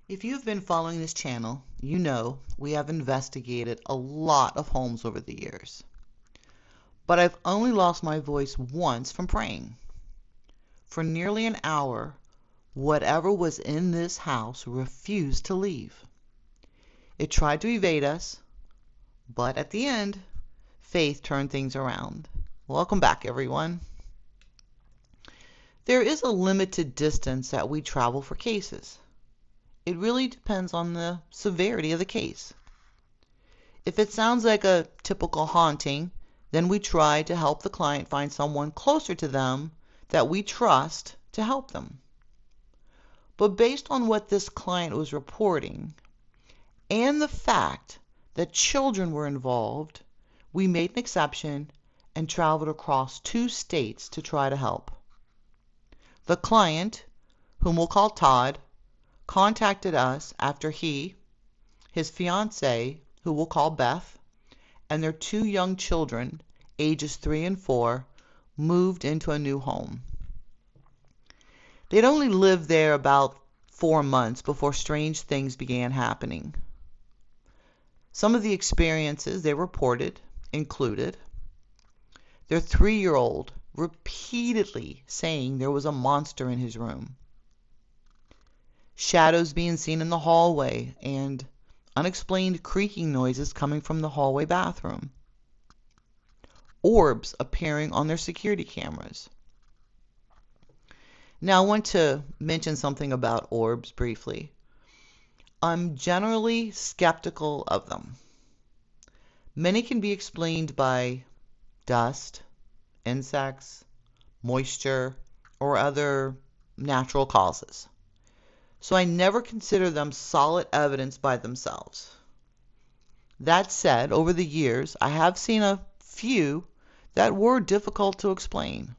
If you've been following this channel, you know we have investigated a lot of homes over the years. But I've only lost my voice once from praying. For nearly an hour, whatever was in this house refused to leave. It tried to evade us, but at the end, faith turned things around. Welcome back, everyone. There is a limited distance that we travel for cases. It really depends on the severity of the case. If it sounds like a typical haunting, then we try to help the client find someone closer to them that we trust to help them. But based on what this client was reporting and the fact that children were involved, we made an exception and traveled across 2 states to try to help. The client, whom we'll call Todd, contacted us after he, his fiancée, who we'll call Beth, and their 2 young children, ages 3 and 4, moved into a new home. They'd only lived there about 4 months before strange things began happening. Some of the experiences they reported included their 3-year-old repeatedly saying there was a monster in his room, shadows being seen in the hallway, and unexplained creaking noises coming from the hallway bathroom, orbs appearing on their security cameras. Now, I want to mention something about orbs briefly. I'm generally skeptical of them. Many can be explained by dust, insects, moisture, or other natural causes. So I never consider them solid evidence by themselves. That said, over the years, I have seen a few that were difficult to explain,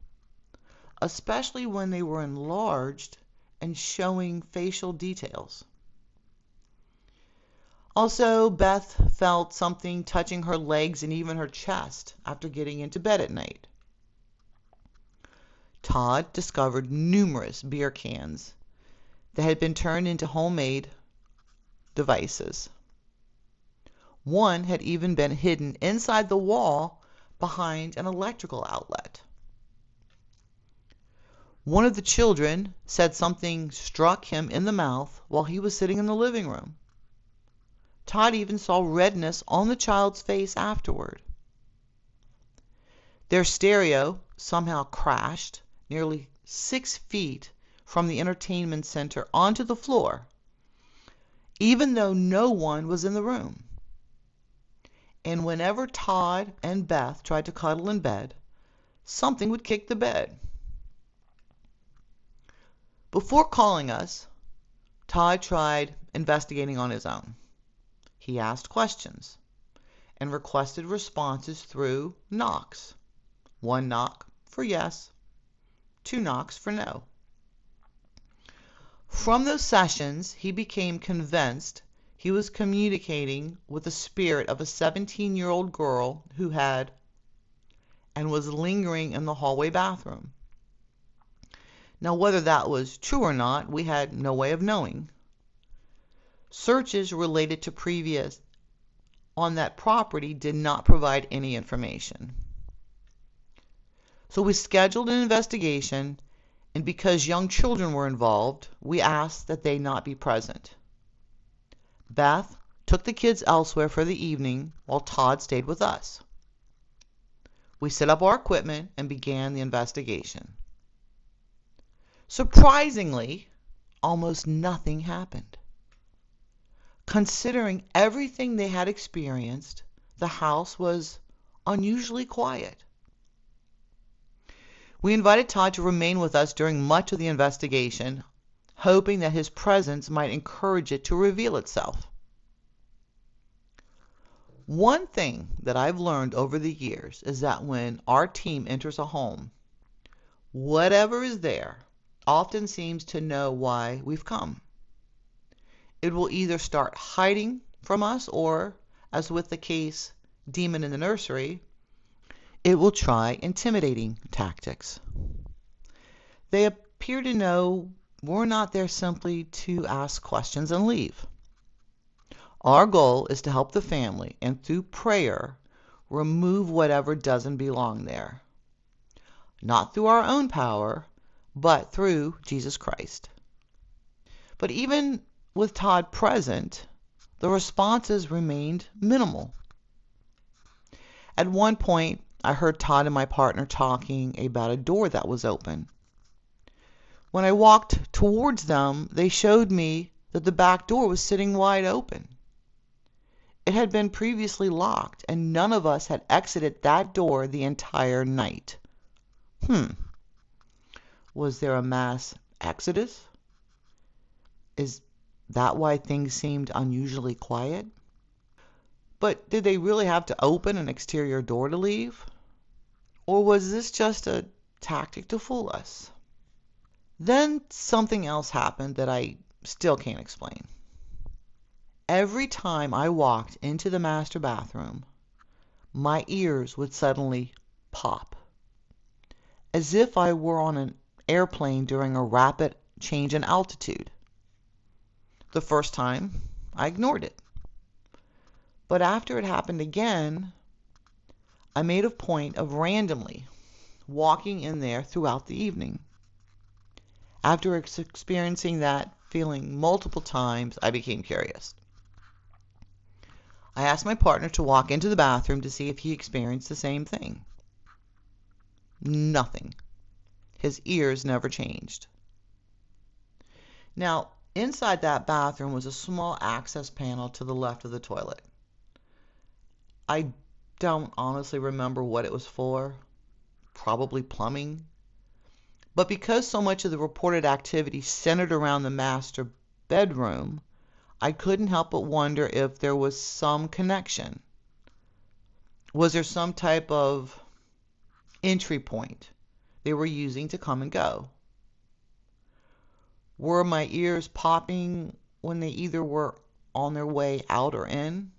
especially when they were enlarged and showing facial details. Also, Beth felt something touching her legs and even her chest after getting into bed at night. Todd discovered numerous beer cans that had been turned into homemade devices. One had even been hidden inside the wall behind an electrical outlet. One of the children said something struck him in the mouth while he was sitting in the living room. Todd even saw redness on the child's face afterward. Their stereo somehow crashed nearly 6 feet from the entertainment center onto the floor, even though no one was in the room. And whenever Todd and Beth tried to cuddle in bed, something would kick the bed. Before calling us, Todd tried investigating on his own. He asked questions and requested responses through knocks. 1 knock for yes, 2 knocks for no. From those sessions, he became convinced he was communicating with the spirit of a 17-year-old girl who had and was lingering in the hallway bathroom. Now, whether that was true or not, we had no way of knowing. Searches related to previous on that property did not provide any information. So we scheduled an investigation, and because young children were involved, we asked that they not be present. Beth took the kids elsewhere for the evening while Todd stayed with us. We set up our equipment and began the investigation. Surprisingly, almost nothing happened. Considering everything they had experienced, the house was unusually quiet. We invited Todd to remain with us during much of the investigation, hoping that his presence might encourage it to reveal itself. One thing that I've learned over the years is that when our team enters a home, whatever is there often seems to know why we've come. It will either start hiding from us or, as with the case Demon in the Nursery, it will try intimidating tactics. They appear to know we're not there simply to ask questions and leave. Our goal is to help the family and through prayer remove whatever doesn't belong there. Not through our own power, but through Jesus Christ. But even with Todd present, the responses remained minimal. At one point, I heard Todd and my partner talking about a door that was open. When I walked towards them, they showed me that the back door was sitting wide open. It had been previously locked, and none of us had exited that door the entire night. Was there a mass exodus? Is that why things seemed unusually quiet? But did they really have to open an exterior door to leave? Or was this just a tactic to fool us? Then something else happened that I still can't explain. Every time I walked into the master bathroom, my ears would suddenly pop, as if I were on an airplane during a rapid change in altitude. The first time, I ignored it. But after it happened again, I made a point of randomly walking in there throughout the evening. After experiencing that feeling multiple times, I became curious. I asked my partner to walk into the bathroom to see if he experienced the same thing. Nothing. His ears never changed. Now, inside that bathroom was a small access panel to the left of the toilet. I don't honestly remember what it was for. Probably plumbing. But because so much of the reported activity centered around the master bedroom, I couldn't help but wonder if there was some connection. Was there some type of entry point they were using to come and go? Were my ears popping when they either were on their way out or in?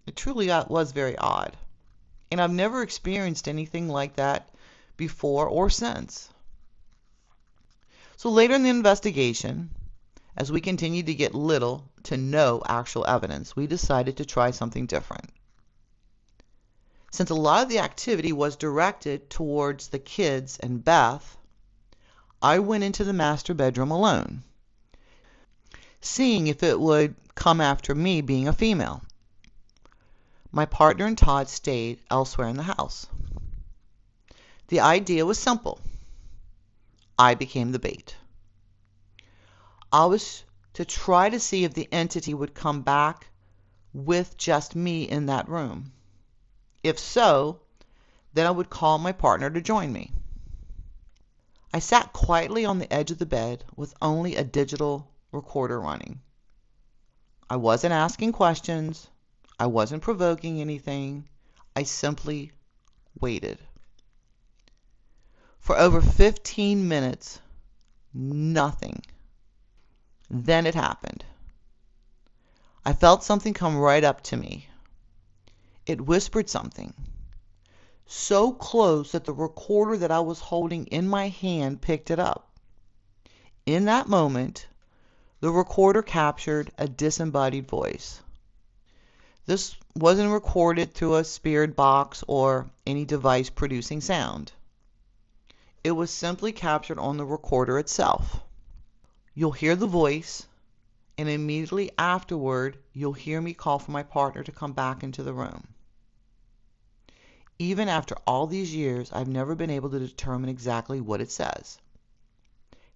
It truly was very odd. And I've never experienced anything like that before or since. So later in the investigation, as we continued to get little to no actual evidence, we decided to try something different. Since a lot of the activity was directed towards the kids and Beth, I went into the master bedroom alone, seeing if it would come after me being a female. My partner and Todd stayed elsewhere in the house. The idea was simple. I became the bait. I was to try to see if the entity would come back with just me in that room. If so, then I would call my partner to join me. I sat quietly on the edge of the bed with only a digital recorder running. I wasn't asking questions. I wasn't provoking anything. I simply waited. For over 15 minutes, nothing. Then it happened. I felt something come right up to me. It whispered something, so close that the recorder that I was holding in my hand picked it up. In that moment, the recorder captured a disembodied voice. This wasn't recorded through a spirit box or any device producing sound. It was simply captured on the recorder itself. You'll hear the voice, and immediately afterward, you'll hear me call for my partner to come back into the room. Even after all these years, I've never been able to determine exactly what it says.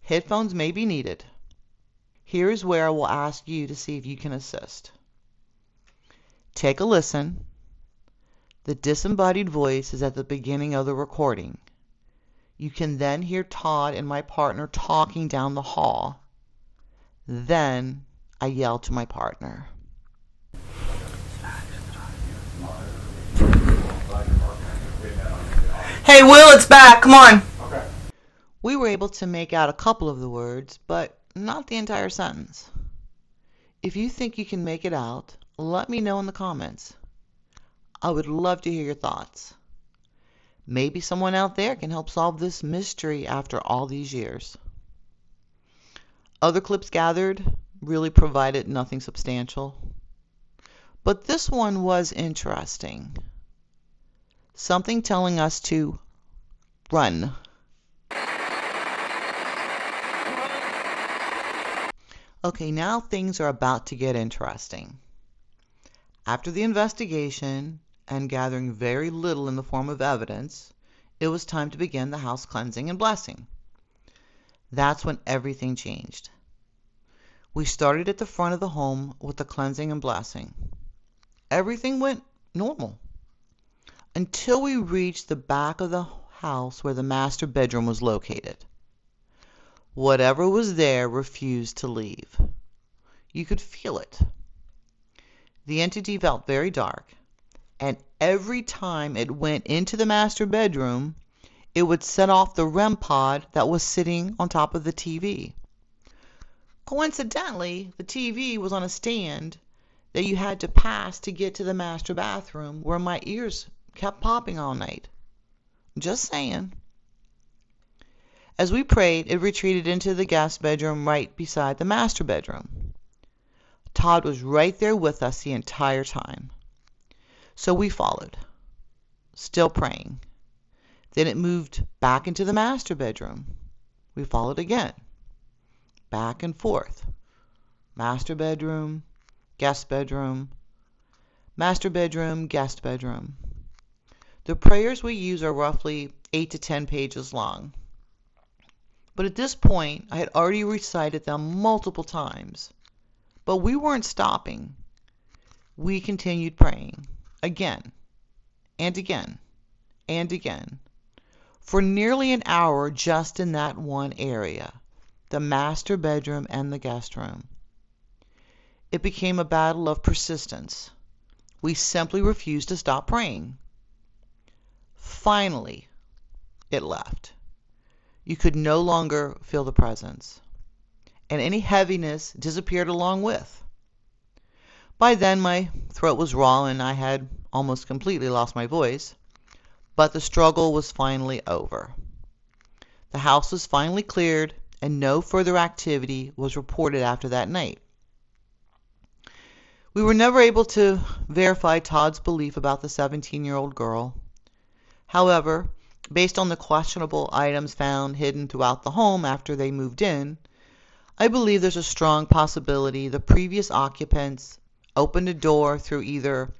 Headphones may be needed. Here is where I will ask you to see if you can assist. Take a listen. The disembodied voice is at the beginning of the recording. You can then hear Todd and my partner talking down the hall. Then I yell to my partner. Hey, Will, it's back. Come on. Okay. We were able to make out a couple of the words, but not the entire sentence. If you think you can make it out, let me know in the comments. I would love to hear your thoughts. Maybe someone out there can help solve this mystery after all these years. Other clips gathered really provided nothing substantial. But this one was interesting. Something telling us to run. Okay, now things are about to get interesting. After the investigation and gathering very little in the form of evidence, it was time to begin the house cleansing and blessing. That's when everything changed. We started at the front of the home with the cleansing and blessing. Everything went normal until we reached the back of the house where the master bedroom was located. Whatever was there refused to leave. You could feel it. The entity felt very dark, and every time it went into the master bedroom, it would set off the REM pod that was sitting on top of the TV. Coincidentally, the TV was on a stand that you had to pass to get to the master bathroom where my ears kept popping all night. Just saying. As we prayed, it retreated into the guest bedroom right beside the master bedroom. Todd was right there with us the entire time. So we followed, still praying. Then it moved back into the master bedroom. We followed again, back and forth. Master bedroom, guest bedroom, master bedroom, guest bedroom. The prayers we use are roughly 8 to 10 pages long. But at this point, I had already recited them multiple times. But we weren't stopping. We continued praying again and again and again for nearly an hour just in that one area, the master bedroom and the guest room. It became a battle of persistence. We simply refused to stop praying. Finally, it left. You could no longer feel the presence, and any heaviness disappeared along with. By then, my throat was raw and I had almost completely lost my voice, but the struggle was finally over. The house was finally cleared, and no further activity was reported after that night. We were never able to verify Todd's belief about the 17-year-old girl. However, based on the questionable items found hidden throughout the home after they moved in, I believe there's a strong possibility the previous occupants opened a door through either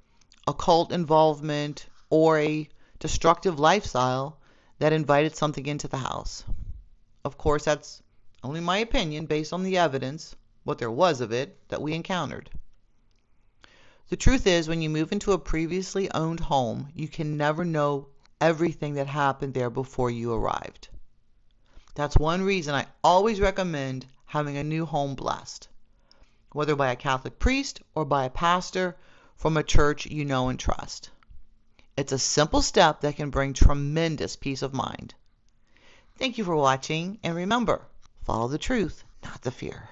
occult involvement or a destructive lifestyle that invited something into the house. Of course, that's only my opinion based on the evidence, what there was of it, that we encountered. The truth is, when you move into a previously owned home, you can never know everything that happened there before you arrived. That's one reason I always recommend having a new home blessed, whether by a Catholic priest or by a pastor from a church you know and trust. It's a simple step that can bring tremendous peace of mind. Thank you for watching, and remember, follow the truth, not the fear.